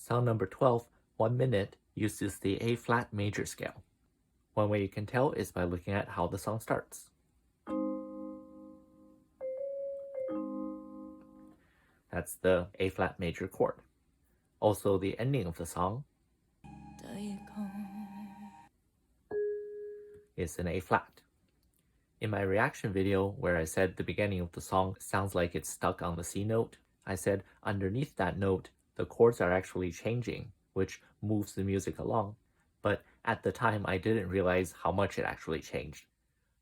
Song number 12, 1 minute, uses the A flat major scale. One way you can tell is by looking at how the song starts. That's the A flat major chord. Also, the ending of the song is an A flat. In my reaction video, where I said the beginning of the song sounds like it's stuck on the C note, I said underneath that note, the chords are actually changing, which moves the music along. But at the time, I didn't realize how much it actually changed.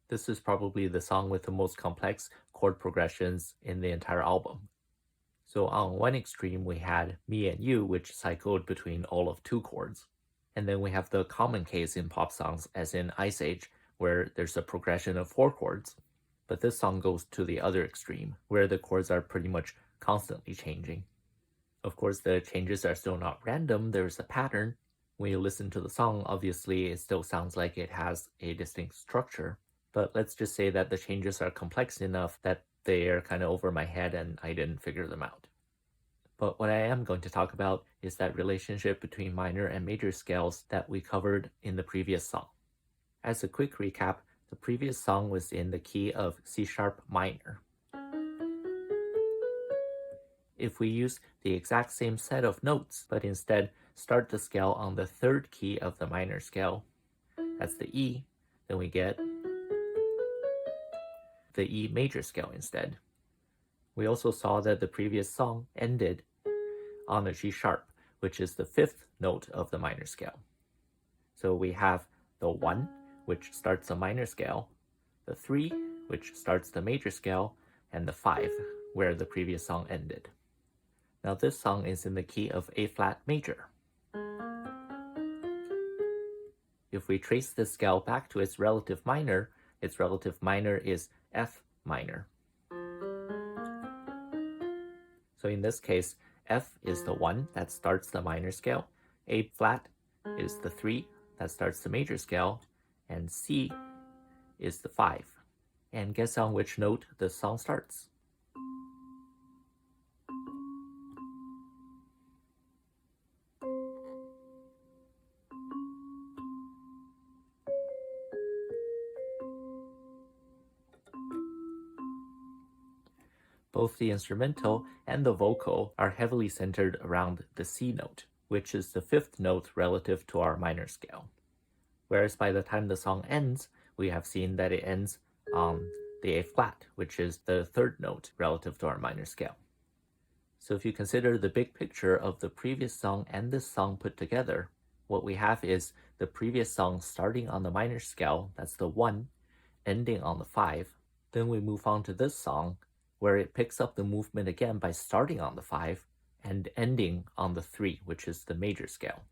This is probably the song with the most complex chord progressions in the entire album. So on one extreme, we had Me and You, which cycled between all of 2 chords. And then we have the common case in pop songs, as in Ice Age, where there's a progression of 4 chords. But this song goes to the other extreme, where the chords are pretty much constantly changing. Of course, the changes are still not random, there's a pattern. When you listen to the song, obviously it still sounds like it has a distinct structure. But let's just say that the changes are complex enough that they are kind of over my head and I didn't figure them out. But what I am going to talk about is that relationship between minor and major scales that we covered in the previous song. As a quick recap, the previous song was in the key of C sharp minor. If we use the exact same set of notes, but instead start the scale on the 3rd key of the minor scale, that's the E, then we get the E major scale instead. We also saw that the previous song ended on the G sharp, which is the 5th note of the minor scale. So we have the 1, which starts the minor scale, the 3, which starts the major scale, and the 5, where the previous song ended. Now this song is in the key of A flat major. If we trace this scale back to its relative minor is F minor. So in this case, F is the 1 that starts the minor scale, A flat is the 3 that starts the major scale, and C is the 5. And guess on which note the song starts. Both the instrumental and the vocal are heavily centered around the C note, which is the 5th note relative to our minor scale. Whereas by the time the song ends, we have seen that it ends on the A flat, which is the 3rd note relative to our minor scale. So if you consider the big picture of the previous song and this song put together, what we have is the previous song starting on the minor scale, that's the 1, ending on the 5. Then we move on to this song, where it picks up the movement again by starting on the 5 and ending on the 3, which is the major scale.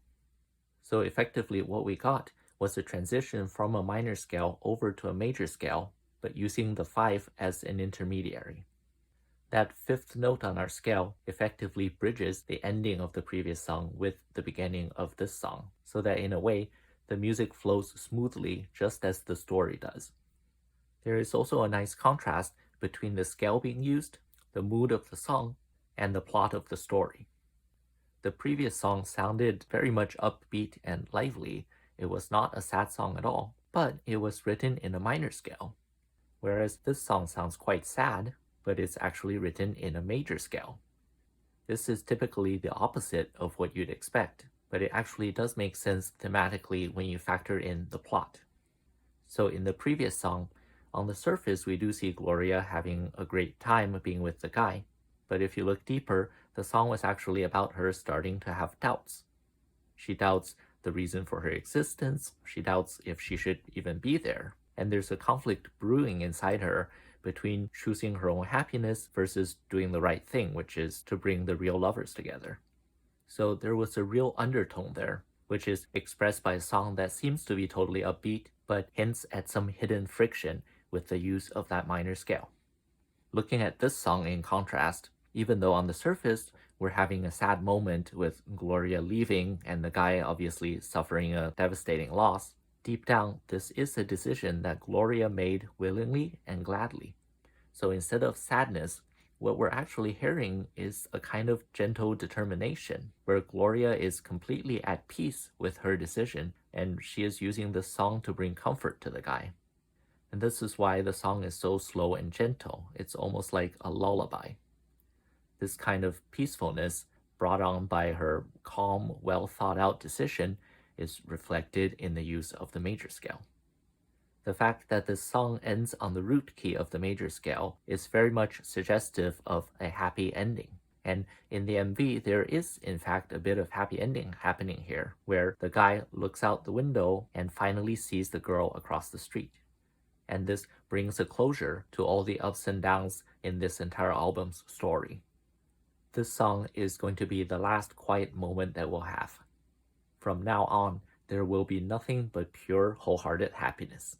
So effectively what we got was a transition from a minor scale over to a major scale, but using the 5 as an intermediary. That 5th note on our scale effectively bridges the ending of the previous song with the beginning of this song, so that in a way, the music flows smoothly just as the story does. There is also a nice contrast between the scale being used, the mood of the song, and the plot of the story. The previous song sounded very much upbeat and lively. It was not a sad song at all, but it was written in a minor scale. Whereas this song sounds quite sad, but it's actually written in a major scale. This is typically the opposite of what you'd expect, but it actually does make sense thematically when you factor in the plot. So in the previous song, on the surface, we do see Gloria having a great time being with the guy, but if you look deeper, the song was actually about her starting to have doubts. She doubts the reason for her existence, she doubts if she should even be there, and there's a conflict brewing inside her between choosing her own happiness versus doing the right thing, which is to bring the real lovers together. So there was a real undertone there, which is expressed by a song that seems to be totally upbeat, but hints at some hidden friction with the use of that minor scale. Looking at this song in contrast, even though on the surface we're having a sad moment with Gloria leaving and the guy obviously suffering a devastating loss, deep down this is a decision that Gloria made willingly and gladly. So instead of sadness, what we're actually hearing is a kind of gentle determination, where Gloria is completely at peace with her decision, and she is using this song to bring comfort to the guy. And this is why the song is so slow and gentle. It's almost like a lullaby. This kind of peacefulness, brought on by her calm, well thought out decision, is reflected in the use of the major scale. The fact that this song ends on the root key of the major scale is very much suggestive of a happy ending. And in the MV, there is in fact a bit of happy ending happening here, where the guy looks out the window and finally sees the girl across the street. And this brings a closure to all the ups and downs in this entire album's story. This song is going to be the last quiet moment that we'll have. From now on, there will be nothing but pure, wholehearted happiness.